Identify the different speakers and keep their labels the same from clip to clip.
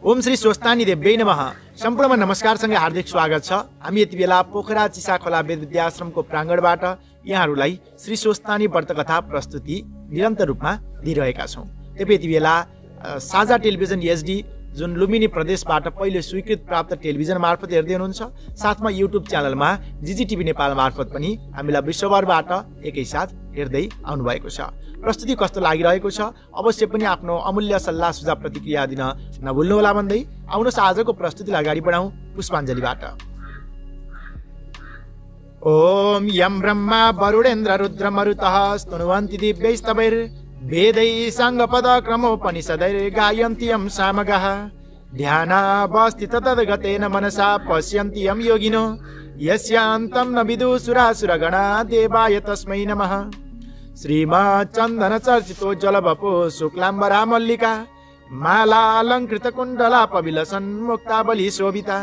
Speaker 1: ओम श्री स्वस्तानी देव्यै नमः। सम्पूर्णमा नमस्कारसँगै हार्दिक स्वागत छ। हामी यति बेला पोखरा चिसाखोला वेद विद्याश्रमको प्राङ्गणबाट यहाँहरूलाई श्री स्वस्तानी व्रतकथा प्रस्तुति निरन्तर रूपमा दिइरहेका छौँ। यति बेला साझा टेलिभिजन एचडी जुन लुम्बिनी प्रदेशबाट पहिलो स्वीकृत प्राप्त टेलिभिजन मार्फत हेर्दै हुनुहुन्छ, साथमा युट्युब च्यानलमा जिजिटिभी नेपाल मार्फत पनि हामीलाई विश्वभरबाट एकैसाथ हेर्दै आउनुभएको छ। प्रस्तुति कस्तो लागिरहेको छ अवश्य पनि आफ्नो अमूल्य सल्लाह सुझाव प्रतिक्रिया दिन नभुल्नुहोला भन्दै आउनुहोस् आजको प्रस्तुतिलाई अगाडि बढाउँ पुष्पाञ्जलीबाट। ओम यम ब्रह्मा वरुणेन्द्र रुद्र मरुतः स्तुनुवन्ति दिव्यैस्तवैर् वेदै साङ्गपद क्रमोपनिषदैर् गायन्ति यं सामगाः ध्यानावस्थित तद्गतेन मनसा पश्यन्ति यं योगिनो यस्यान्तं न विदुसुरासुरगणा देवाय तस्मै नमः। श्रीमच्चन्दन चर्चितोज्ज्वलवपो शुक्लाम्बरा मल्लिका मालालङ्कृत कुण्डलापविलसन् मुक्तावली शोभिता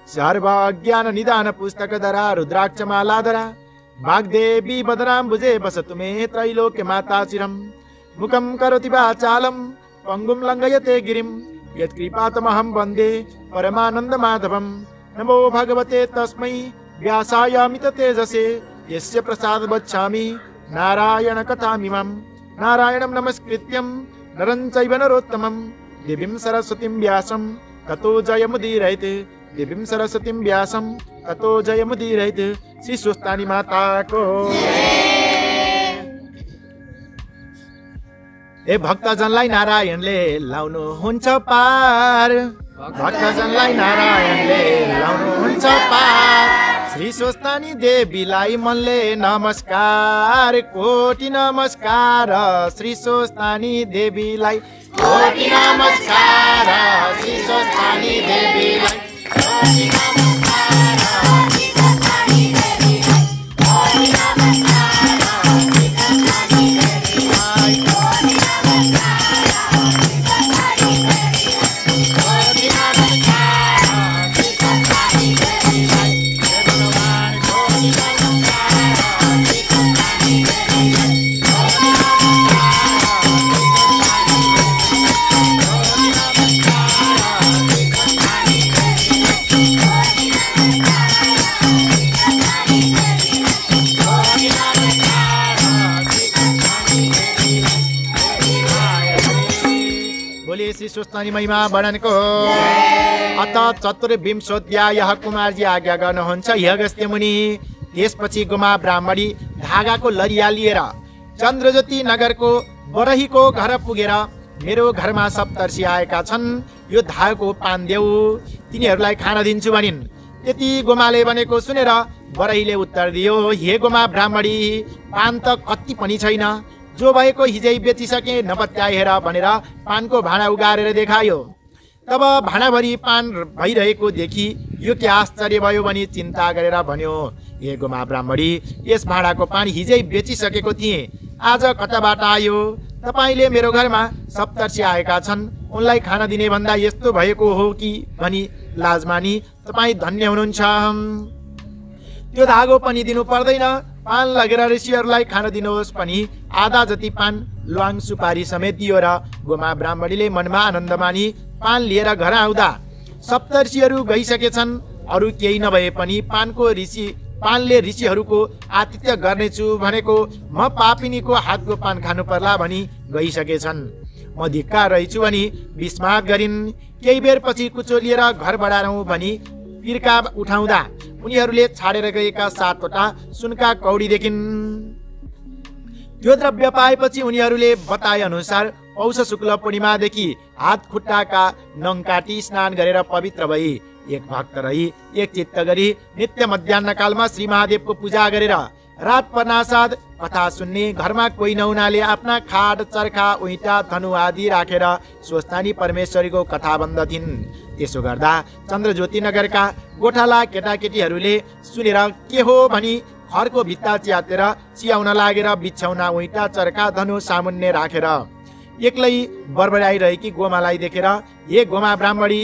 Speaker 1: सर्वज्ञान निदान पुस्तकधरा रुद्राक्षमालाधरा वाग्देवी बदनाम्बुजे वसतु मे त्रैलोक्य माता चिरम् मुखं करोति वाचालं पङ्गुं लङ्घयते गिरिं यत्कृपातमहं वन्दे परमानन्दमाधवम्। नमो भगवते तस्मै व्यासाय अमित तेजसे यस्य प्रसाद वच्छामि नारायण कथामिमं। नारायणं नमस्कृत्यं नरं चैव नरोत्तमं देवीं सरस्वतीं व्यासं ततो जयमुदीरयेत्। देवीं सरस्वतीं व्यासं ततो जयमुदीरयेत्। श्री स्वस्तानी माता को ए भक्तजनलाई नारायणले लाउनु हुन्छ पार, भक्तजनलाई नारायणले लाउनु हुन्छ पार। श्री स्वस्तानी देवीलाई मनले नमस्कार, कोटि नमस्कार। श्री स्वस्तानी देवीलाई कोटि नमस्कार, श्री स्वस्तानी देवीलाई कोटि नमस्कार। स्वस्तानी महिमा वर्णनको अत चतुर्विंशोऽध्यायः कुमारजी आज्ञा गर्नुहुन्छ हे अगस्त्य मुनि। त्यसपछि गोमा ब्राह्मणी धागाको लरिया लिएर चन्द्रज्योति नगरको बरहीको घर पुगेर मेरो घरमा सप्तर्षि आएका छन्, यो धागाको पान देऊ, तिनीहरूलाई खान दिन्छु भनिन्। त्यति गोमाले भनेको सुनेर बरहीले उत्तर दियो, हे गोमा ब्राह्मणी पान त कति पनि छैन, जो भएको हिजै बेचिसके नपत्याएर भनेर पानको भाँडा उगारेर देखायो। तब भाँडाभरि पान भइरहेको देखि यो के आश्चर्य भयो भनी चिन्ता गरेर भन्यो, हे गोमा ब्राह्मणी यस भाँडाको पान हिजै बेचिसकेको थिएँ, आज कताबाट आयो? तपाईँले मेरो घरमा सप्तर्षि आएका छन्, उनलाई खाना दिने भन्दा यस्तो भएको हो कि भनी लाज मानी तपाईँ धन्य हुनुहुन्छ। त्यो धागो पनि दिनु पर्दैन, पान लगेर ऋषिहरूलाई खान दिनुहोस् पनि। आधा जति पान ल्वाङ सुपारी समेत दियो र गोमा ब्राह्मणीले मनमा आनन्द मानी पान लिएर घर आउँदा सप्तर्षिहरू गइसकेछन्। अरू केही नभए पनि पानले ऋषिहरूको आतिथ्य गर्नेछु भनेको म पापिनीको हातको पान खानु पर्ला भनी गइसकेछन्। म धिक्कार रहेछु भनी विस्मात गरिन्। केही बेर पछि कुचोलिएर घर बढारौँ भनी पिर्का उठाउँदा उनीहरूले छाडेर गएका 7वटा सुनका कौडी देखिन्। त्यो द्रव्य पाएपछि उनीहरूले बताए अनुसार पौष शुक्ल पूर्णिमादेखि हात खुट्टाका नङ काटी स्नान गरेर पवित्र भई एक भक्त रही एक चित्त गरी नित्य मध्याह्न कालमा श्री महादेवको पूजा गरेर रात पर्नासाद कथा सुन्ने, घरमा कोही नहुनाले आफ्ना खाट चर्खा उइटा धनु आदि राखेर स्वस्तानी परमेश्वरीको कथा बन्दथिन्। त्यसो गर्दा चन्द्रज्योति नगरका गोठाला केटाकेटीहरूले सुनेर के हो भनी घरको भित्ता च्यातेर चियाउन लागेर बिछ्याउना उइटा चर्खा धनु सामुन्ने राखेर एक्लै बरबराइरहेकी गोमालाई देखेर हे गोमा ब्राह्मणी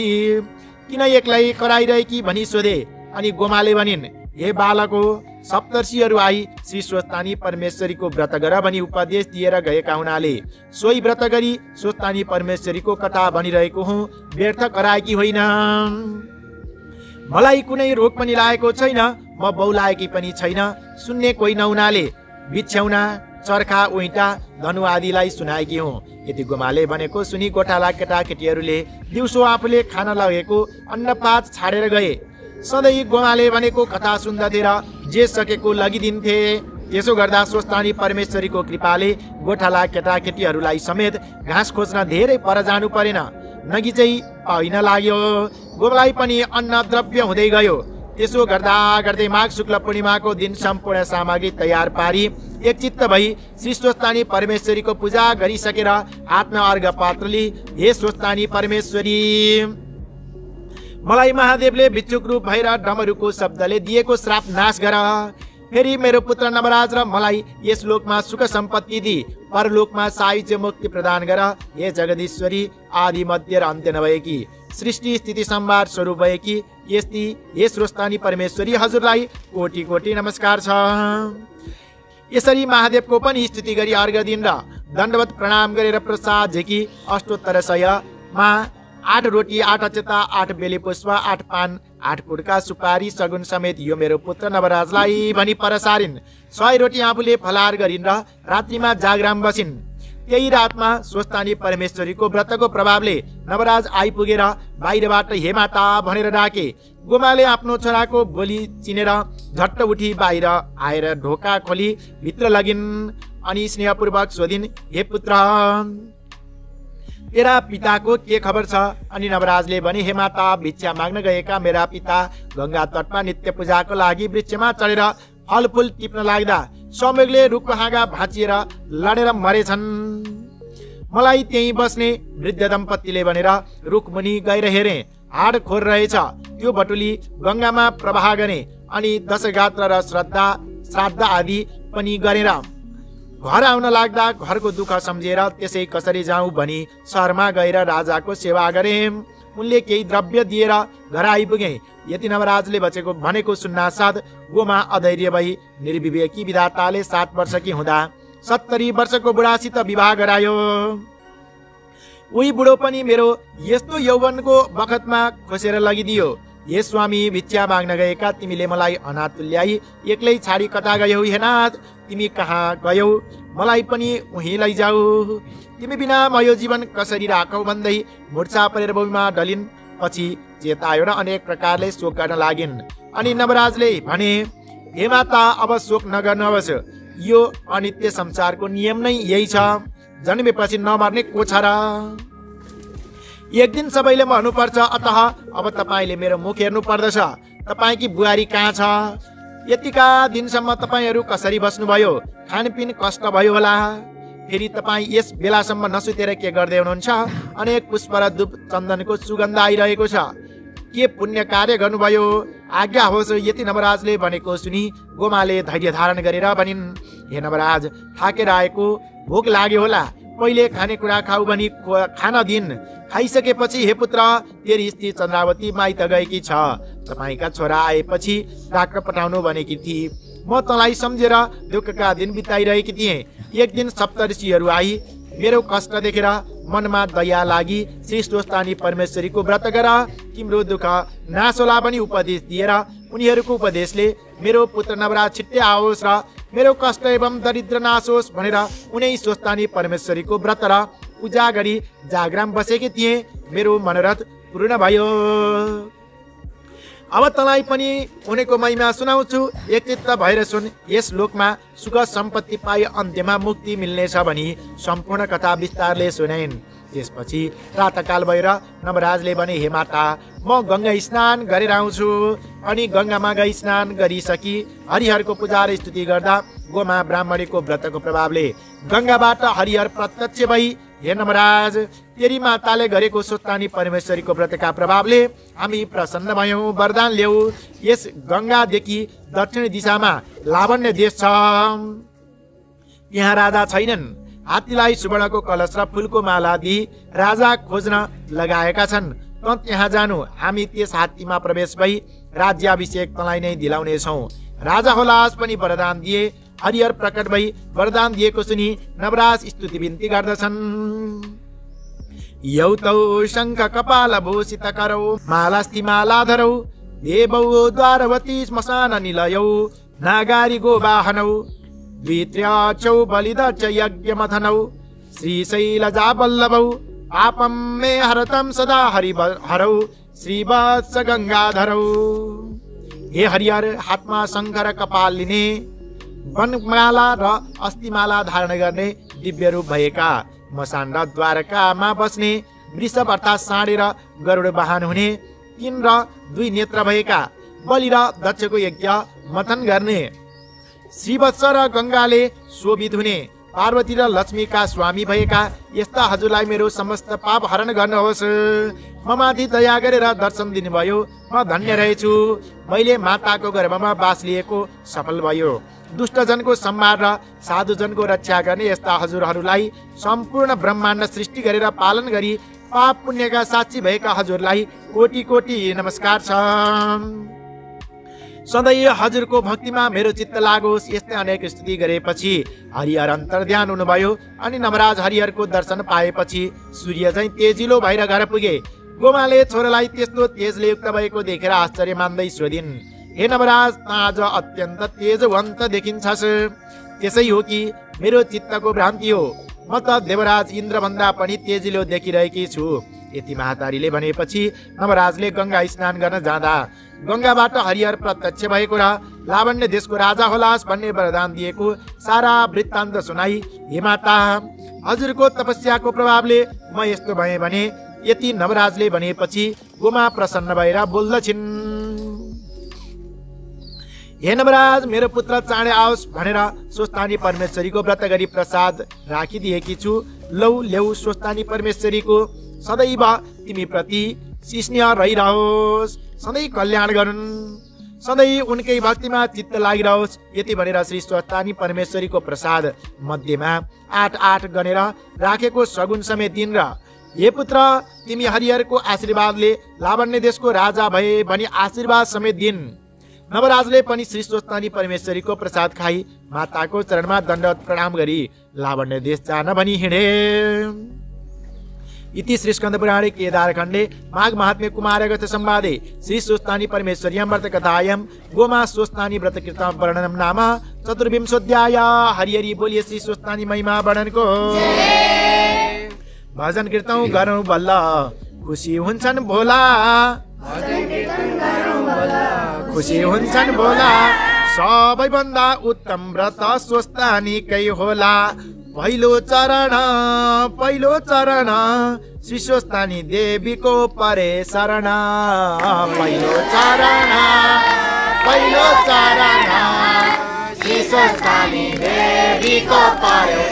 Speaker 1: किन एक्लै कराइरहेकी भनी सोधे। अनि गोमाले भनिन्, हे बालक हो, सप्तर्षिहरू आई श्री स्वस्तानी परमेश्वरीको व्रत गर भनी उपदेश दिएर गएका हुनाले सोही व्रत गरी स्वस्तानी परमेश्वरीको कथा भनिरहेको हुँ, व्यर्थ कराएकी होइन। मलाई कुनै रोग पनि लागेको छैन, म बहुलाएकी पनि छैन। सुन्ने कोही नहुनाले बिछ्याउना, चर्खा, उइटा, धनु आदिलाई सुनाएकी हुँ। यति गोमाले भनेको सुनि गोठाला केटाकेटीहरूले दिउँसो आफूले खान लगेको अन्नपात छाडेर गए। सधैँ गोमाले भनेको कथा सुन्दथे र जे सकेको लगिदिन्थे। त्यसो गर्दा स्वस्तानी परमेश्वरीको कृपाले गोठाला केटाकेटीहरूलाई समेत घाँस खोज्न धेरै पर जानु परेन। नगी चाहिँ पाइन लाग्यो, गोमलाई पनि अन्न द्रव्य हुँदै गयो। त्यसो गर्दा गर्दै माघ शुक्ल पूर्णिमाको दिन सम्पूर्ण सामग्री तयार पारी एकचित्त भई श्री स्वस्तानी परमेश्वरीको पूजा गरिसकेर हातमा अर्घ पात्र लिई, हे स्वस्तानी परमेश्वरी, मलाई महादेवले भिक्षुक रूप भएर डमरुको शब्दले दिएको श्राप नाश गर। फेरि मेरो पुत्र नवराज र मलाई यस लोकमा सुख सम्पत्ति दि, परलोकमा सायुज्य मुक्ति प्रदान गर। हे जगदीश्वरी, आदि मध्य र अन्त्य नभएकी, सृष्टि स्थिति संहार स्वरूप भएकी यस्ती हे स्वस्तानी परमेश्वरी, हजुरलाई कोटि कोटि नमस्कार छ। यसरी महादेवको पनि स्तुति गरी अर्घ दिन र दण्डवत प्रणाम गरेर प्रसाद झिकी अष्टोत्तर सयमा 8 रोटी, 8 अक्षता, 8 बेली पुष्प, 8 पान, 8 पुड्का सुपारी सगुन समेत यो मेरो पुत्र नवराजलाई भनी परसारिन्। 100 रोटी आफूले फलाहार गरिन् र रात्रिमा जागराम बसिन्। त्यही रातमा स्वस्तानी परमेश्वरीको व्रतको प्रभावले नवराज आइपुगेर बाहिरबाट हे माता भनेर डाके। गोमाले आफ्नो छोराको बोली चिनेर झट्ट उठी बाहिर आएर ढोका खोली भित्र लगिन् अनि स्नेहपूर्वक सोधिन्, हे पुत्र, तेरा पिताको के खबर छ? अनि नवराजले भने, हे माता, भिक्षा माग्न गएका मेरा पिता गंगा तटमा नित्य पूजाको लागि वृक्षमा चढेर फलफुल टिप्न लाग्दा संयोगले रुखको हाँगा भाँचिएर लडेर मरेछन्। मलाई त्यही बस्ने वृद्ध दम्पतिले भनेर रुखमुनि गएर हेरे, हाड खोर रहेछ। त्यो बटुली गंगामा प्रवाह गरे अनि दशगात्र र श्राद्ध आदि पनि गरेर घर आउन लाग्दा घरको दुःख सम्झेर त्यसै कसरी जाउँ भनी शहरमा गएर राजाको सेवा गरे। उनले केही द्रव्य दिएर घर आइपुगे। यति नवराजले बचेको भनेको सुन्नासाथ गोमा अधैर्य भई निर्विवेकी विधाताले 7 वर्षकी हुँदा 70 वर्षको बुढासित विवाह गरायो। उही बुढो पनि मेरो यस्तो यौवनको बखतमा खोसेर लगिदियो। हे स्वामी, भिक्षा माग्न गएका तिमीले मलाई अनाथ तुल्याई एक्लै छाडी कता गयौ? हे नाथ, तिमी कहाँ गयौ? मलाई पनि उही लैजाऊ। तिमी बिना म यो जीवन कसरी राखौ भन्दै मूर्छा परेर भूमिमा डलिन्। पछि चेतायो र अनेक प्रकारले शोक गर्न लागिन्। अनि नवराजले भने, हे माता, अब शोक नगर्नुहोस्, यो अनित्य संसारको नियम नै यही छ। जन्मेपछि नमर्ने को छ र? एक दिन सबैले मर्नुपर्छ, अतः अब तपाईले मेरो मुख हेर्नु पर्दछ। तपाईकी बुहारी कहाँ छ? यतिका दिनसम्म तपाईहरू कसरी बस्नुभयो? खानपिन कष्ट भयो होला। फेरि तपाईँ यस बेलासम्म नसुतेर के गर्दै हुनुहुन्छ? अनेक पुष्प र धूप चन्दनको सुगन्ध आइरहेको छ। के पुण्य कार्य गर्नुभयो? आज्ञा होस्। यति नवराजले भनेको सुनि गोमाले धैर्य धारण गरेर भनिन्, हे नवराज, थाकेर आएको, भोक लाग्यो होला, पहिले खानेकुरा खाऊ भनी खान दिन। खाइसकेपछि हे पुत्र, तेरी स्त्री चन्द्रावती माइत गएकी छ। तपाईँका छोरा आएपछि डाक्टर पठाउनु भनेकी थिए। म तँलाई सम्झेर दुःखका दिन बिताइरहेकी थिएँ। एक दिन सप्तऋषिहरू आई मेरो कष्ट देखेर मनमा दया लागि श्री स्वस्तानी परमेश्वरीको व्रत गर, तिम्रो दुःख नाश होला भनी उपदेश दिएर उनीहरूको उपदेशले मेरो पुत्र नवराज छिट्टै आओस् र मेरो कष्ट एवं दरिद्र नाश होस् भनेर उनै स्वस्तानी परमेश्वरीको व्रत र पूजा गरी जागराम बसेकी थिए। मेरो मनोरथ पूर्ण भयो। अब तँलाई पनि उनीको महिमा सुनाउँछु, एकचित्त भएर सुन। यस लोकमा सुख सम्पत्ति पाई अन्त्यमा मुक्ति मिल्नेछ भनी सम्पूर्ण कथा विस्तारले सुनाइन्। त्यसपछि प्रातःकाल भएर नवराजले भने, हे माता, म गंगा स्नान गरेर आउँछु। अनि गंगामा गई स्नान गरिसकी हरिहरको पूजा र स्तुति गर्दा गोमा ब्राह्मणीको व्रतको प्रभावले गंगाबाट हरिहर प्रत्यक्ष भई, हे नवराज, तेरी माताले गरेको स्वस्तानी परमेश्वरीको व्रतका प्रभावले हामी प्रसन्न भयौं, वरदान ल्याऊ। यस गंगादेखि दक्षिण दिशामा लावण्य देश छ, त्यहाँ राजा छैनन्। हात्तीलाई सुवर्णको कलश र फूलको माला दिई राजा खोज्न लगाएका छन्। त त्यहाँ जानु, हामी त्यस हात्तीमा प्रवेश भई राज्याभिषेक तँलाई नै दिलाउनेछौँ। राजा होलास पनि वरदान दिए। हरिहर प्रकट भई वरदान दिएको सुनि नवराज स्तुति बिन्ती गर्दछन्। यौतौ शङ्ख कपाल भूषित करौ मालास्ति मालाधरौ देवौ द्वारवती श्मशान निलयौ नागारी गोवाहनौ द्वित्र्याचौ बलिदच यज्ञमथनौ श्रीशैलजावल्लभौ पापं मे हरतं सदा हरौ श्रीवत्स गङ्गाधरौ। हे हरिहर, हातमा शङ्ख र कपाल लिने, वनमाला र अस्थिमाला धारण गर्ने दिव्य रूप भएका, मसान र द्वारकामा बस्ने, वृषभ अर्थात् साँडे र गरुड वाहन हुने, 3 र 2 नेत्र भएका, बलि र दक्षको यज्ञ मथन गर्ने, श्रीवत्स र गङ्गाले शोभित हुने, पार्वती र लक्ष्मीका स्वामी भएका यस्ता हजुरलाई मेरो समस्त पाप हरण गर्नुहोस्। ममाथि दया गरेर दर्शन दिनुभयो, म धन्य रहेछु। मैले माताको गर्भमा बास लिएको सफल भयो। दुष्टजनको संहार र साधुजनको रक्षा गर्ने यस्ता हजुरहरूलाई सम्पूर्ण ब्रह्माण्ड सृष्टि गरेर पालन गरी पाप पुण्यका साक्षी भएका हजुरलाई कोटि कोटि नमस्कार छ। सधैँ हजुरको भक्तिमा मेरो चित्त लागोस्। यस्तै अनेक स्तुति गरेपछि हरिहर अन्तर्ध्यान हुनुभयो अनि नवराज हरिहरको दर्शन पाएपछि सूर्य चाहिँ तेजिलो भएर घर पुगे। गोमाले छोरालाई त्यस्तो तेजले युक्त भएको देखेर आश्चर्य मान्दै सोधिन्, हे नवराज, आज अत्यन्त तेजवन्त देखिन्छस्, त्यसै हो कि मेरो चित्तको भ्रान्ति हो? म त देवराज इन्द्र भन्दा पनि तेजिलो देखिरहेकी छु। यति महातारीले भनेपछि नवराजले गङ्गा स्नान गर्न जाँदा गङ्गाबाट हरिहर प्रत्यक्ष भएको र लावण्य देशको राजा होलास भन्ने वरदान दिएको सारा वृत्तान्त सुनाई, हे माता, हजुरको तपस्याको प्रभावले म यस्तो भएँ भने यति नवराजले भनेपछि गोमा प्रसन्न भएर बोल्दछिन्। हे नवराज, मेरो पुत्र चाँडै आओस् भनेर स्वस्थानी परमेश्वरीको व्रत गरी प्रसाद राखिदिएकी छु। लौ ल्याउ, स्वस्थानी परमेश्वरीको सदैव तिमी प्रति स्नेह रहिरहोस्, सधैँ कल्याण गरून्, सधैँ उनकै भक्तिमा चित्त लागिरहोस्। यति भनेर श्री स्वस्थानी परमेश्वरीको प्रसाद मध्येमा 8 गनेर राखेको सगुन समेत दिन् र हे पुत्र, तिमी हरिहरको आशीर्वादले लावण्य देशको राजा भए भनी आशीर्वाद समेत दिन्। नवराजले पनि श्री स्वस्थानी परमेश्वरीको प्रसाद खाई माताको चरणमा दण्डवत प्रणाम गरी लावण्य देश जान भनी हिँडे। इति श्री स्कंद पुराणे केदारखण्डे माघ महात्म्य कुमारगत संवादे श्री स्वस्थानी परमेश्वर्यां व्रत कथायां गोमा स्वस्थानी व्रत कीर्तन वर्णनम नाम 24 हरिहरि बोलिए श्री स्वस्थानी महिमा वर्णनको भजन कीर्तन गरौँ बल्ल खुसी हुन्छन् भोला, खुसी हुन्छन् भोला, सबैभन्दा उत्तम व्रत स्वस्थानीकै होला। पहिलो चरण श्री स्वस्थानी देवीको परे शरण, पहिलो चरण श्री स्वस्थानी देवीको परे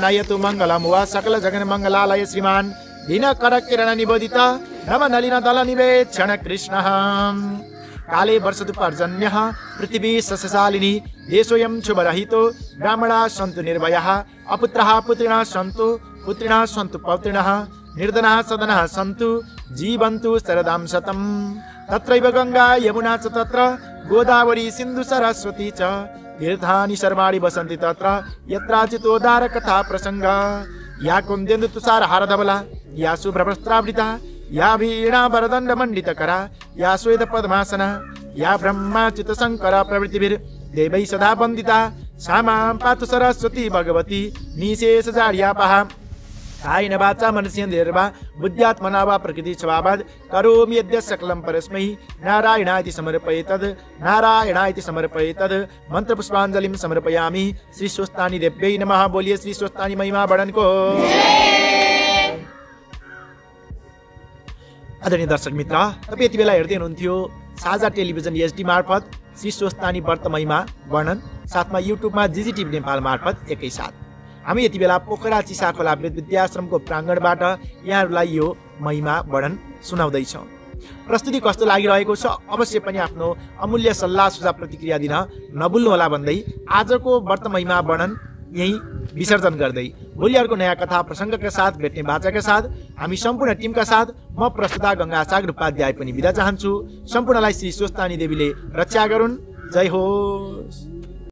Speaker 1: नयतु मंगलम वा सकल जगन मंगलालय श्रीमान दीन कर किरण निबोधित नव नलिन दल निवेक्षण कृष्ण काले वर्षतु पर्जन्य पृथ्वी सस्यशालिनी देशोऽयं शुभरहितो ब्राह्मणा सन्तु निर्भयः अपुत्रः पुत्रिणः सन्तु पुत्रिणः सन्तु पौत्रिणः निर्धनः सदनः सन्तु जीवन्तु शरदां शतम् तत्रैव गंगा यमुना च तत्र गोदावरी सिन्धु सरस्वती च तीर्थानि सर्वाणि वसन्ति तत्र यत्राचितोदार कथा प्रसंग या कुन्देन्दु तुषार हारधवला या शुभ्रवस्त्रावृता या वीणा वरदण्ड मण्डितकरा या श्वेत पद्मासना या ब्रह्माच्युत शंकर प्रभृतिभिर्देवैः सदा वन्दिता सामां पातु सरस्वती भगवती निशेष जाड्यापहा कायेन वाचा मनसेन्द्रियैर्वा बुद्ध्यात्मना वा प्रकृति स्वभावात् करोमि यद्यत् सकलं परस्मै नारायणाय समर्पयेतद् मंत्र पुष्पाञ्जलिं समर्पयामि। श्री स्वस्तानी देव्यै नमः। बोलिए श्री स्वस्तानी महिमा बढनको। आदरणीय दर्शक मित्र, तपाईँ यति बेला हेर्दै हुनुहुन्थ्यो साझा टेलिभिजन एचडी मार्फत श्री स्वस्तानी व्रत महिमा वर्णन, साथमा युट्युबमा जिजिटिभी नेपाल मार्फत एकैसाथ हामी यति बेला पोखरा चिसा खोला विद्याश्रमको प्राङ्गणबाट यहाँहरूलाई यो महिमा वर्णन सुनाउँदैछौँ। प्रस्तुति कस्तो लागिरहेको छ अवश्य पनि आफ्नो अमूल्य सल्लाह सुझाव प्रतिक्रिया दिन नभुल्नुहोला भन्दै आजको व्रत महिमा वर्णन यही विसर्जन गर्दै भोलि अर्को नयाँ कथा प्रसङ्गका साथ भेट्ने बाचाका साथ हामी सम्पूर्ण टिमका साथ म प्रस्तुता गङ्गा सागर उपाध्याय पनि बिदा चाहन्छु। सम्पूर्णलाई श्री स्वस्तानी देवीले रक्षा गरून्। जय होस्।